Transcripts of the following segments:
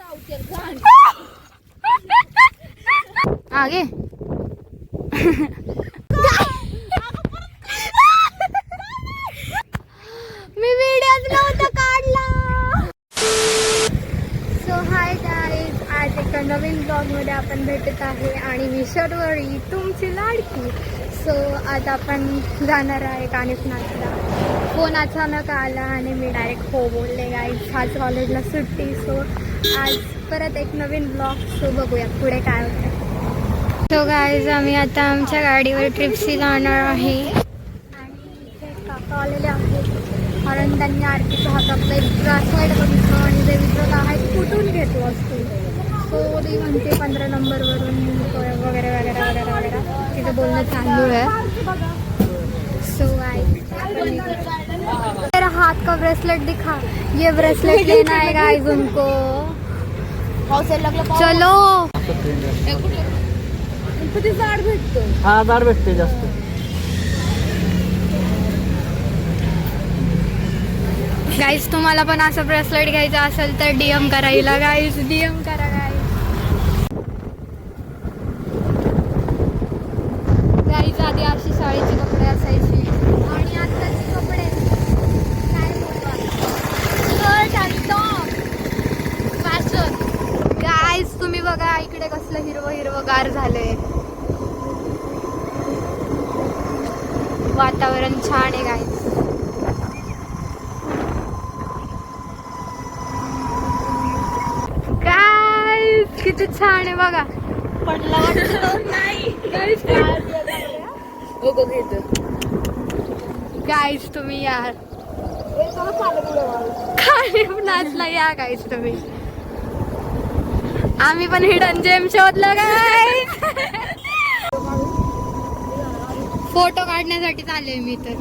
आगे मी व्हिडिओच नव्हता काढला. सो हाय गाईज, आज एका नवीन ब्लॉग मध्ये आपण भेटत आहे आणि मी शर्वरी तुमची लाडकी. सो आज आपण जाणार आहे कानिफनाथला. फोन अचानक आला आणि मी डायरेक्ट हो बोलले. गाईज आज कॉलेजला सुट्टी. सो आज परत एक नवीन ब्लॉग. सो बघूया पुढे काय होतं. सो गाईज आम्ही आता आमच्या गाडीवर ट्रिपशी जाणार आहे आणि इथे काका आलेले आहेत कारण त्यांनी आरतीचा हात आपला एक ब्रासलेट बघितलं आणि ते विचारलं आहे कुठून घेतलं असतो. सो ती म्हणते 15 नंबरवरून वगैरे वगैरे वगैरे वगैरे तिथं बोलणं चालू है. सो मेरा हाथ का ब्रेसलेट दिखा. ये ब्रेसलेट लेना है गाइस उनको. चलो जाड भेटतो. हा जाड भेटते जास्त. गाईज तुम्हाला पण असं ब्रेसलेट घ्यायचं असेल तर DM करायला. गाईज DM करा गाईज. गाईज आधी अशी शाळेचे कपडे असायची आणि आत्ताचे कपडे काय शर्ट आणि टॉप फॅशन. गाईज तुम्ही बघा इकडे कसलं हिरवं हिरवं गार झालंय. वातावरण छान आहे गाईज. गाईज किती छान आहे बघा. पडला वाटत नाही. गाईज तुम्ही यार नाचला या गाईज तुम्ही. आम्ही पण हिडन जेम शोधलं गाईज. फोटो काढण्यासाठी चालले मी तर.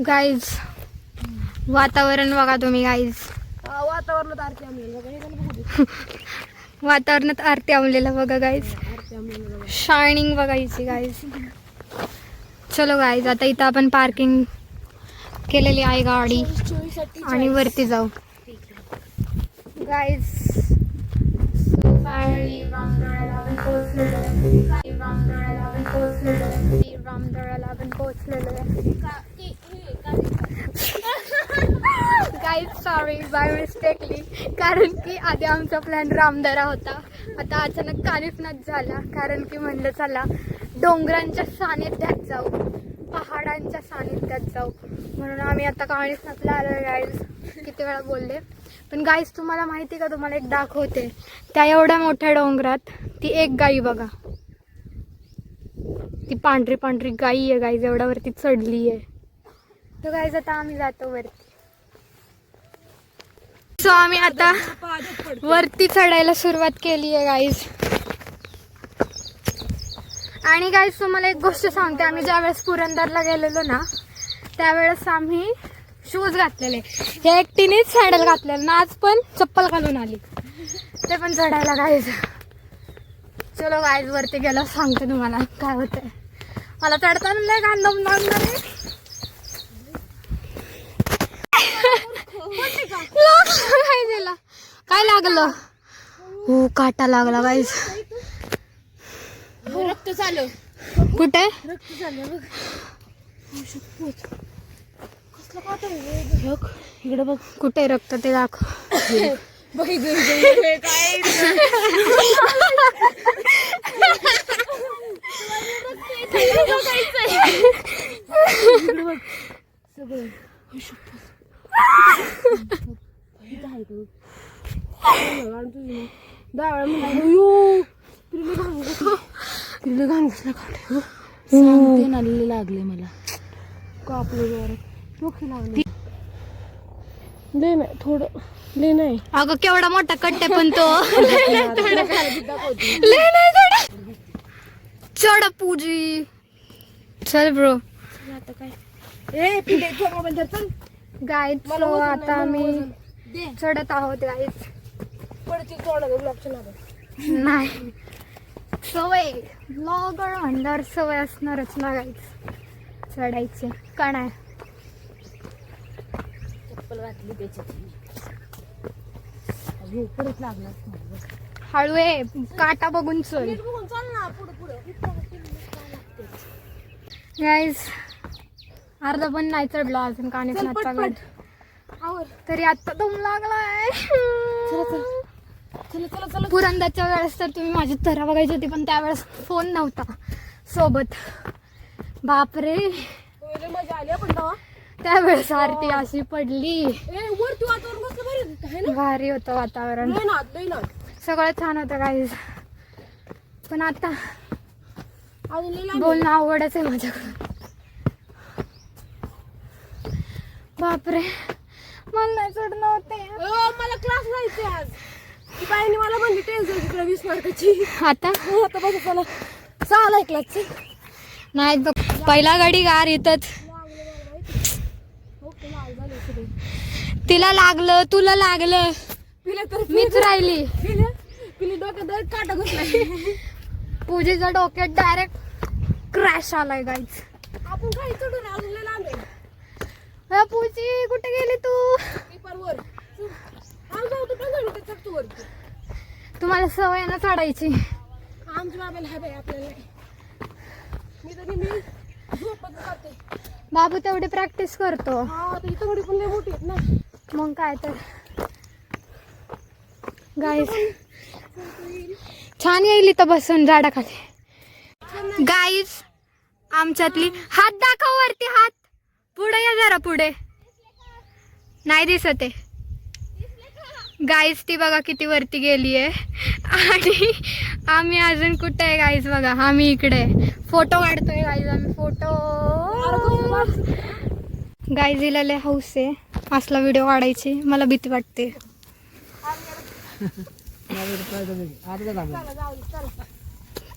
गाईज वातावरण बघा तुम्ही गाईज. वातावरणात आरती आवलेला बघा गाईज. शायनिंग बघायची गाईज. चलो गाईज आता इथं आपण पार्किंग केलेली आहे गाडी आणि वरती जाऊ गाईज. रामदळाला आपण पोहोचलेलो आहे. गाईज सॉरी बाय मिस्टेकली, कारण की आधी आमचा प्लॅन रामदरा होता. आता अचानक कानिफनाथ झाला कारण की म्हणलं चला डोंगरांच्या सानिध्यात जाऊ, पहाडांच्या सानिध्यात जाऊ, म्हणून आम्ही आता कानिफनाथला आलो. गाईज किती वेळा बोलले. पण गाईज तुम्हाला माहिती का, तुम्हाला एक दाखवते. त्या एवढ्या मोठ्या डोंगरात ती एक गाई बघा, ती पांढरी पांढरी गाई आहे गाईज, एवढ्या वरती चढली आहे. तर गाईज आता आम्ही जातो वरती. सो आम्ही आता वरती चढायला सुरुवात केली आहे गाईज. आणि गाईज तुम्हाला एक गोष्ट सांगते, आम्ही ज्यावेळेस पुरंदरला गेलेलो ना त्यावेळेस आम्ही शूज घातलेले. हे एकटीनेच सॅडल घातलेलं ना, आज पण चप्पल घालून आली ते पण चढायला. गाईज चलो गाईज वरती गेलो सांगते तुम्हाला काय होतंय. मला चढताना लय गांडम लागणार आहे. काय झालं, काय लागलं? हो काटा लागला गाईज. रक्त झालं. कुठे रक्त झालं इकडे बघ. कुठे रक्त ते दाखव. लागले मला कापले लागले. ले नाही थोडं ले नाही. अगं केवढा मोठा कट्टे पण तो. चढ पूजी. चल ब्रो. आता काय गाईज सो आता आम्ही चढत आहोत गाईज. नाही सवय ब्लॉगर म्हणल्यावर सवय असणारच ना गाईज चढायची का नाही. चप्पल घातली त्याच्यात परत लागला हळू आहे, काटा बघून चल. चाल ना पुढे पुढे गाईज अर्धा पण नाही चढलो अजून कानिफनाथचा गड. तरी आता दम लागलाय. पुरंदाच्या वेळेस तर तुम्ही माझी तरा बघायची होती, पण त्यावेळेस फोन नव्हता सोबत. बापरे, मजा आली पण तेव्हा. त्यावेळेस आरती अशी पडली. वरती वातावरण कसलं भारी आहे ना. भारी होतं वातावरण, लय ना सगळं छान होतं गाईज. पण आता अजून लय लांब बोलणं अवघडच आहे माझ्याकडून. बापरे, मला नाही चढणं होते. मला क्लास जायचे आज. ती बाईने मला म्हणली टेन्स जायची तुला 20 मार्काची. आता आता बघ मला 6 क्लासचे. नाही बघ, पहिला गाडी गार येतच. तिला लागलं, तुला लागलं, पिले तर मीच राहिली. पिली डोक्यात काटा घुसला. पूजेच्या डोक्यात डायरेक्ट क्रॅश आलाय गाईज. आपण काही चढून अजून लय लांब आहे. पूजी कुठे गेली तू? पेपरवर जाऊ तू पण जाऊ चढतो वरती. तुम्हाला सवय ना चढायची. आमच्या बाबाला हाय बाई आपल्याला. मी तरी मी झोपत जाते. बाबू तेवढी प्रॅक्टिस करतो. हा तर इथं थोडी पण लय मोठी आहेत ना. मग काय तर गाईज छान येईल इथं बसून झाडाखाली. गाईज आमच्यातली हात दाखव वरती, हात पुढे या जरा, पुढे नाही दिसत आहे. गाईज ती बघा किती वरती गेली आहे आणि आम्ही अजून कुठे आहे गाईज. बघा आम्ही इकडे फोटो काढतोय गाईज. आम्ही फोटो गाईज हिला लय हौस आहे असला व्हिडिओ काढायची. मला भीती वाटते.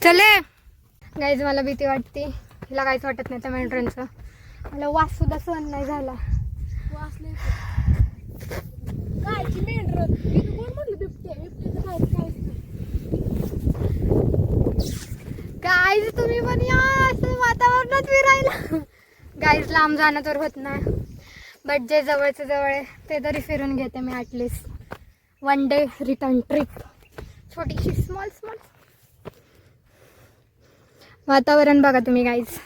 चले गाईज, मला भीती वाटते. हिला काहीच वाटत नाही त्या मेंढरांचं. मला वास सुद्धा सहन नाही झाला. वाचले काय की मेंढर इथं कोण म्हटलं बिबट्या बिबट्याचं काय गाईज तुम्ही पण या असं वातावरणात फिरायला. गाईज लांब जाणं तर होत नाही, बट जे जवळचं जवळ आहे ते तरी फिरून घेते मी. ॲटलिस्ट 1 डे रिटर्न ट्रिप, छोटीशी स्मॉल स्मॉल. वातावरण बघा तुम्ही गाईज.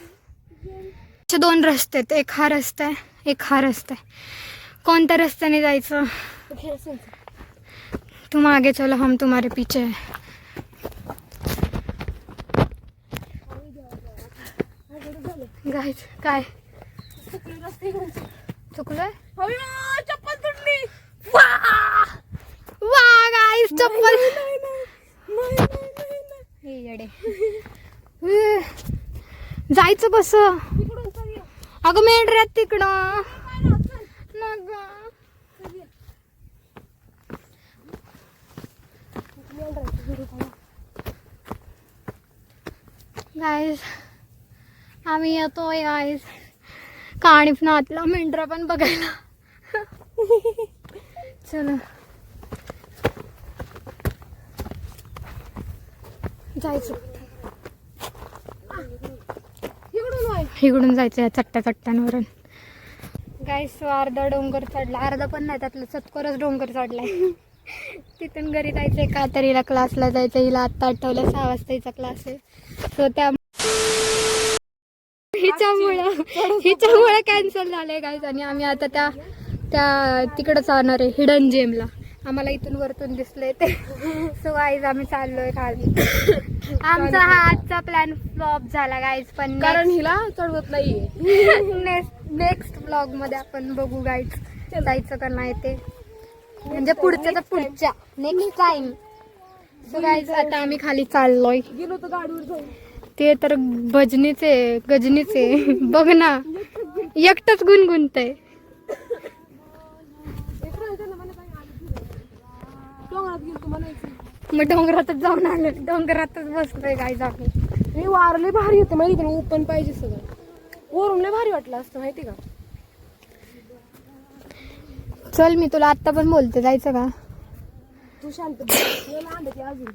2 रस्ते आहेत, एक हा रस्ता आहे, एक हा रस्ता आहे. कोणत्या रस्त्याने जायचं? तुम आगे चलो हम तुम्हारे पीछे है. गाईज काय चुकलोय? चप्पल तुटली. वा गाईज चप्पल. हे येडे. जायचं कसं? अगं मेंढऱ्यात तिकडं नग. गाईज आम्ही येतोय गाईज कानिफनाथला मेंढरा पण बघायला. चला जायचं. इकडून जायचं या चट्ट्या चट्ट्यांवरून. गाईस अर्धा डोंगर चढला, अर्धा पण नाही, त्यातलं चतकोरच डोंगर चढलाय. तिथून घरी जायचंय का तर हिला क्लासला जायचं. हिला आत्ता आठवलं 6 वाजता हिचा क्लास आहे. सो त्या हिच्यामुळे कॅन्सल झालंय गाईस. आणि आम्ही आता त्या तिकडं जाणार आहे हिडन जेमला. आम्हाला इथून वरतून दिसलंय ते. सो गाईज आम्ही चाललोय खाली. आमचा हा आजचा प्लॅन फ्लॉप झाला गाईज, पण कारण हिला चढवत नाहीये. नेक्स्ट ब्लॉग मध्ये आपण बघू गाईज जायचं का नाही ते, म्हणजे पुढच्या नेक्स्ट टाइम. सो गाईज आता आम्ही खाली चाललोय. गेलो तर गाडीवर जाऊ. ते तर भजनीचे गजनीचे बघ ना, एकटच गुणगुणतय. मग डोंगरातच जाऊन आलो, डोंगरातच बसलोय गाईज आम्ही. हे वारले भारी होते माहिती का, ओपन पाहिजे सगळं. वरून लय भारी वाटलं असतं माहिती का. चल मी तुला आता पण बोलते, जायचं का? तू शांत अजून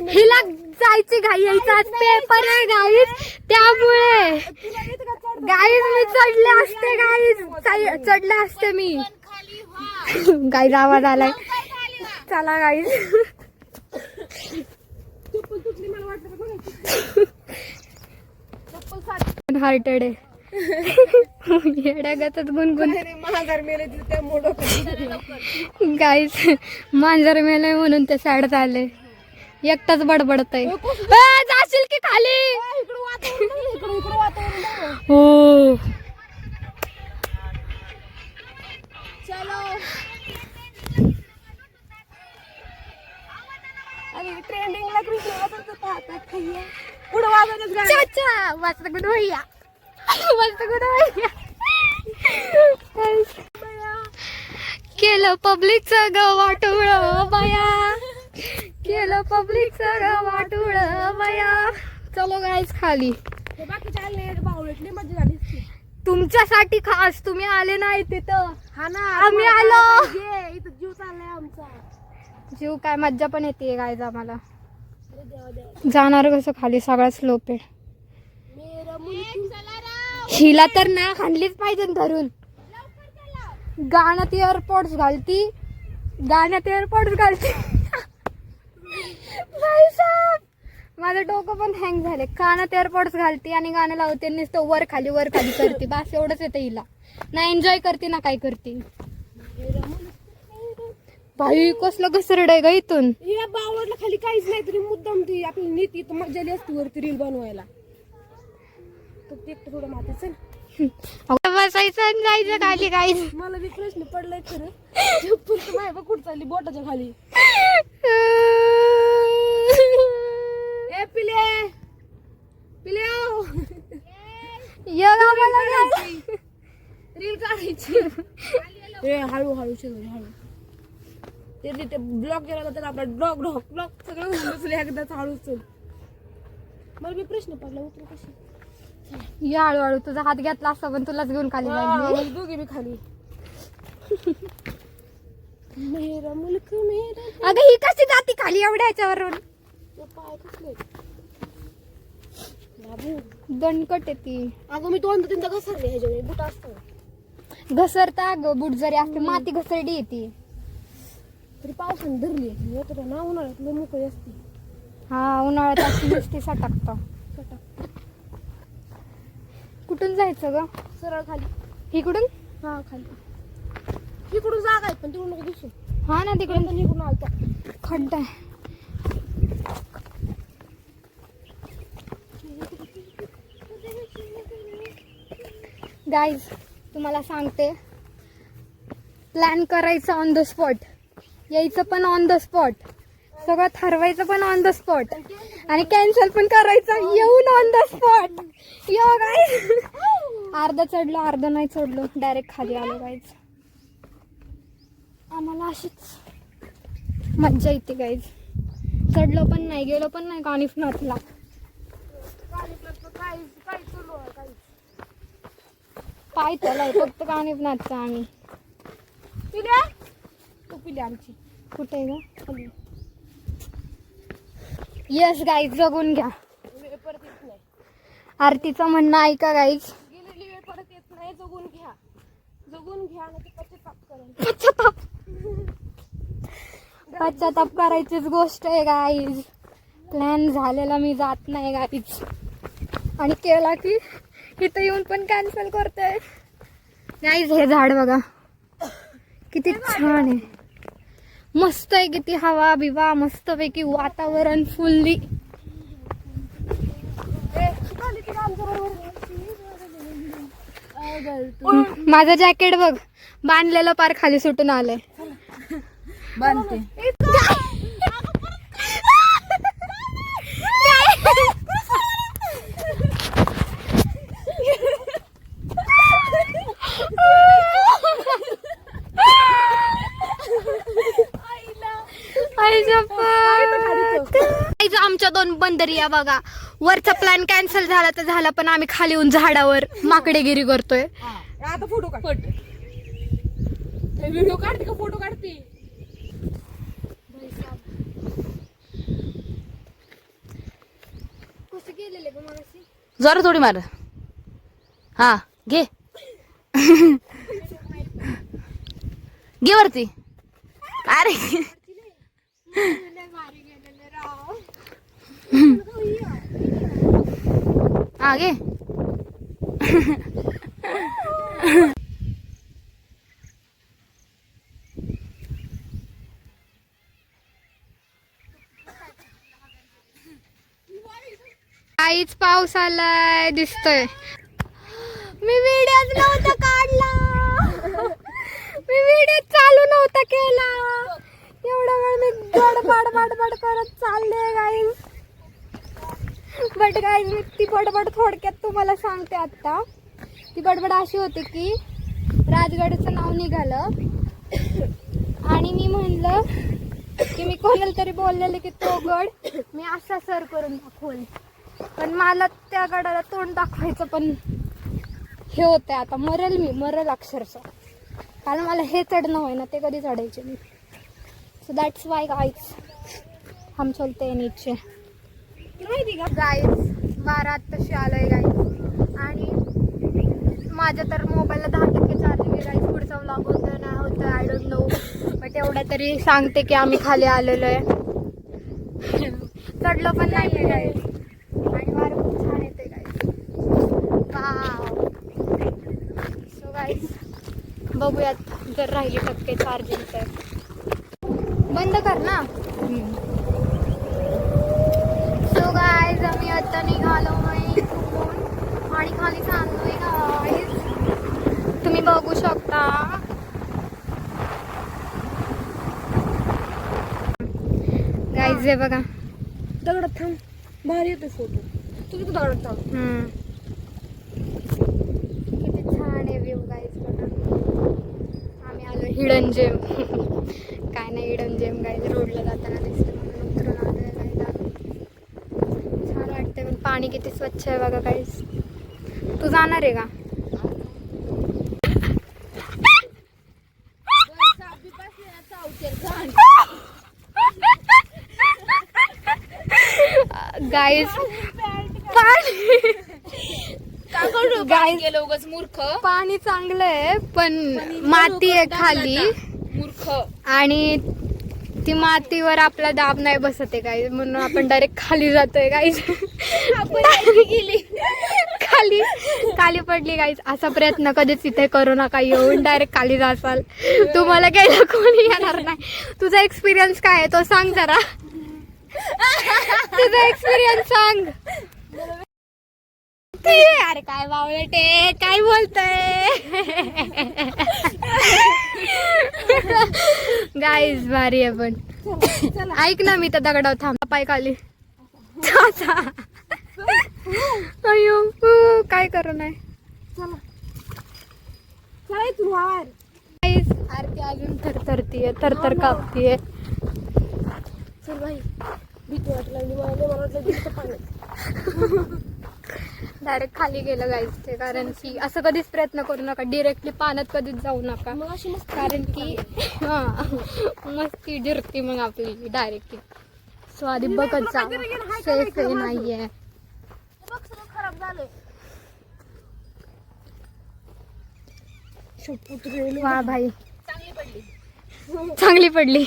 हिला जायची घाई, यायचा आज पेपर आहे गाईज, त्यामुळे गाईज मी चढले असते, गाईज चढले असते मी. गाईज आवाज आलाय. चला गाईज. चप्पल तुटली मला वाटतं का बघायची. चप्पल साडी हार्टेड आहे. येड्यागतच गुणगुण. महागार मेले त्या मोठं गाईज मांजर मेलंय म्हणून ते सॅड झाले. एकटाच बडबडत आहे. जाशील की खाली. इकडं वातावरण बघ. हो चलो आणि ट्रेंडिंगला कृष्ण वाजवत पाहतात खय्या पुढं वाजवतच गाणं. चाचा मस्त गुड भैया. मस्त गुड भैया. केलं पब्लिकचं ग वाटोळ बाया. केलं पब्लिकचं ग वाटोळ बाया. चलो गाईज खाली. हे बाकीचे आले बावळटली मजा झाली असती. तुमच्यासाठी खास तुम्ही आले नाही तिथं. हा ना आम्ही आलो. इथं जीव चाललाय आमचा. जीव काय मज्जा पण येते गाईज आम्हाला. अरे देवा देवा. जाणार कसं खाली सगळा स्लोप आहे. मेरा मुलगी हिला तर ना हाणलीच पाहिजे धरून. गाण्यात एअरपोर्ट्स घालती. गाण्यात एअरपोर्ट्स घालती. भाई साहब माझं डोकं पण हँग झाले. कानात एअरपोर्ट्स घालती आणि गाणं लावते नुसतं वर खाली करते. बस एवढंच येतं हिला. ना एन्जॉय करते ना काय करते. भाई कसलं घसरड आहे ग इथून. या बावळला खाली काहीच नाही तरी मुद्दाम ती आपली नीती तर मजा आली असती वरती रील बनवायला. तर ते एकटं थोडं माता चल. बसायचं आणि जायचं खाली काही. मला बी प्रश्न पडलाय खरं. चप्पल तर माय बघ कुठं चालली बोटाच्या खाली. ए पिले पिले रील काढायची. ए हळू हळू शेजारी हळू. ते ब्लॉक केला तर आपला ब्लॉक सगळं बसले एकदाच हळू चल. मला बी प्रश्न पडला उतर कशी. या हळूहळू तुझा हात घेतला असता पण तुलाच घेऊन खाली जाईल. दोघे बी खाली. मेरा मुल्क मेरा. अगं ही कशी जाती खाली एवढ्या याच्यावरून. पाय कसले बाबू दणकट आहे ती. अगं मी दोनदा तीनदा घसरले ह्याच्यावर बुट असतं. घसरता ग बुट जरी असते माती घसरडी येते. तरी पावसाने धरली येतो ना उन्हाळ्यात लय मोकळी असते. हा उन्हाळ्यात अशी नुसती सटकतं. कुठून जायचं ग. सरळ खाली इकडून. हा खाली इकडून जागा आहे पण तिकडून नको दिसू. हा ना तिकडून पण इकडून आलतो. खड्डा आहे. गाईज तुम्हाला सांगते प्लॅन करायचं ऑन द स्पॉट. यायचं पण ऑन द स्पॉट. सगळं ठरवायचं पण ऑन द स्पॉट. आणि कॅन्सल पण करायचं येऊन on the spot. Yo guys अर्ध चढलो अर्ध नाही चढलो डायरेक्ट खाली आलो गाईज. आम्हाला अशीच मज्जा येते गाईज. चढलो पण नाही गेलो पण नाही कानिफनाथला. पाय त्याला फक्त कानिफनाथचा आम्ही. पिल्या तू पिली आमची कुठे आहे ग. यस गाईज जगून घ्या. वेळ परत येत नाही. आरतीचं म्हणणं ऐका गाईज. गेलेली वेळ परत येत नाही. जगून घ्या आणि ते पश्चाताप करा. पश्चाताप करायचीच गोष्ट आहे गाईज. प्लॅन झालेला मी जात नाही गाईज. आणि केला की इथं येऊन पण कॅन्सल करतोय गाईज. हे झाड बघा किती छान आहे. मस्त आहे किती हवा बिवा मस्त पैकी वातावरण फुल्ली. माझं जॅकेट बघ बांधलेलं पार खाली सुटून आलंय. बांधते आमच्या दोन बंदरिया बघा. वरचा प्लॅन कॅन्सल झाला तर झाला पण आम्ही खाली येऊन झाडावर माकडेगिरी करतोय. आता फोटो काढ. व्हिडिओ काढते का फोटो काढते. कसं गेलेले ग मगाशी. जरा थोडी मार. हा घे. घे वरती. अरे हा घे. काहीच पाऊस आलाय दिसतोय. मी व्हिडिओच नव्हता काढला. मी व्हिडिओ चालू नव्हता केला. एवढा वेळ मी बडबड करत चालले गाईज. बट गाईज मी ती बडबड थोडक्यात तुम्हाला सांगते आता. ती बडबड अशी होती की राजगडचं नाव निघालं आणि मी म्हणलं की मी कोणाला तरी बोललेले की तो गड मी असा सर करून दाखवल. पण मला त्या गडाला तोंड दाखवायचं पण हे होतंय. आता मरेल अक्षरशः. कारण मला हे चढणं होय ना ते कधी चढायचे मी. सो दॅट्स वाय गाईज हम चलते हैं नीचे. माहिती का गाईज 12 आत्ताशी आलोय गाईज. आणि माझ्या तर मोबाईलला 10% चार्जिंग आहे गाईज. पुढचा व्लॉग होतं नाही होतं आय डोंट नो. बट एवढं तरी सांगते की आम्ही खाली आलेलो आहे. चढलो पण नाही आहे गाईज. आणि वारं खूप छान येते गाईज. वाव. सो गाईज बघूयात जर राहिली टक्के चार्जिंग तर. बंद कर ना. सो गाईज आम्ही आता निघालो आहे इथून आणि खाली चाललोय गाईज. तुम्ही बघू शकता. गाईज हे बघा. दगडात थांब. भारी येतोय फोटो. तू तिथं दगडात थांब. किती छान आहे व्ह्यू गाईज बघा. आम्ही आलो हिडन जेम. काय नाही हिडन जेम गाईज रोडला जाताना दिसतं म्हणून उतरून आलोय गाईज. छान वाटतंय पण पाणी किती स्वच्छ आहे बघा गाईज. तू जाणार आहे का? गाईज गाईज मूर्ख. पाणी चांगलं आहे पण माती आहे खाली मूर्ख. आणि ती मातीवर आपला दाब नाही बसत आहे गाईज. म्हणून आपण डायरेक्ट खाली जातोय गाईज. खाली पडली गाईज. असा प्रयत्न कधीच इथे करू नका. येऊन डायरेक्ट खाली जासाल. तुम्हाला घ्यायला कोणी येणार नाही. तुझा एक्सपिरियन्स काय आहे तो सांग जरा. तुझा एक्सपिरियन्स सांग. अरे काय बावळटे काय बोलतय. गाईज भारी आहे पण. ऐक ना मी तर दगडावर थांब. पाय खाली. अयो काय करू नाही. आरती अजून थरथरतीये. थरथर कापतीये. चल भाई भीती वाटली लागली मला वाटलं पाण्यात. डायरेक्ट खाली गेलं गाईज ते. कारण की असं कधीच प्रयत्न करू नका. डिरेक्टली पाण्यात कधीच जाऊ नका. मग अशी मस्त कारण की मस्ती जिरती मग आपली डायरेक्टली. सो आधी बघत जा सेफ आहे नाहीये. खराब झालं. वा भाई चांगली पडली.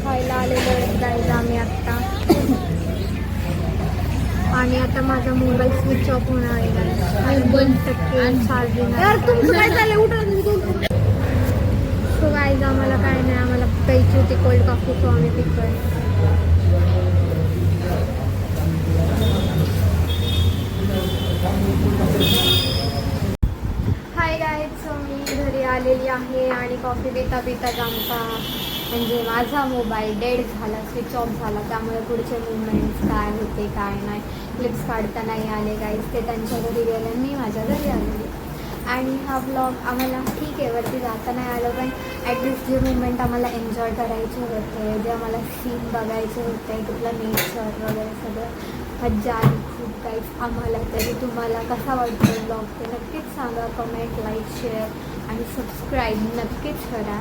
खायला आलेलो गाईज आम्ही आत्ता. आणि आता माझा मोबाईल स्विच ऑफ होणार आहे गाईज. 1% चार्जिंग. तुमचं काय झालं? उठा. सो गाईज आम्हाला काय नाही. आम्हाला प्यायची होती कोल्ड कॉफी. सो आम्ही पितोय. Hi guys. सो मी घरी आलेली आहे आणि कॉफी पिताच आमचा म्हणजे माझा मोबाईल डेड झाला. स्विच ऑफ झाला. त्यामुळे पुढचे मुवमेंट्स काय होते काय नाही क्लिप्स काढता नाही आले गाईज. ते त्यांच्या घरी गेले मी माझ्या घरी आलेली. आणि हा ब्लॉग आम्हाला ठीक आहे वरती जाता नाही आलं पण ॲटलिस्ट जे मुवमेंट आम्हाला एन्जॉय करायचे होते. जे आम्हाला सीन बघायचे होते तिथलं नेचर वगैरे सगळं मज्जा आली खूप गाईज आम्हाला. तरी तुम्हाला कसा वाटतो ब्लॉग ते नक्कीच सांगा. कमेंट लाईक शेअर आणि सबस्क्राईब नक्कीच करा.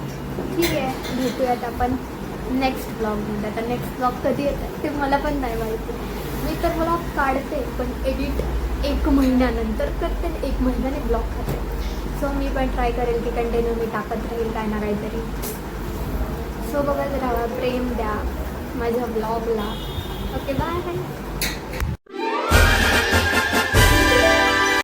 ठीक आहे भेटूयात आपण नेक्स्ट ब्लॉगमध्ये. आता नेक्स्ट ब्लॉग कधी येतात ते मला पण नाही माहिती. मी तर ब्लॉग काढते पण एडिट 1 महिन्यानंतर करते आणि 1 महिन्याने ब्लॉग करते. सो मी पण ट्राय करेल की कंटिन्यू मी टाकत राहील काय ना काहीतरी. सो बघत राहा, प्रेम द्या माझ्या ब्लॉगला. Okay bye.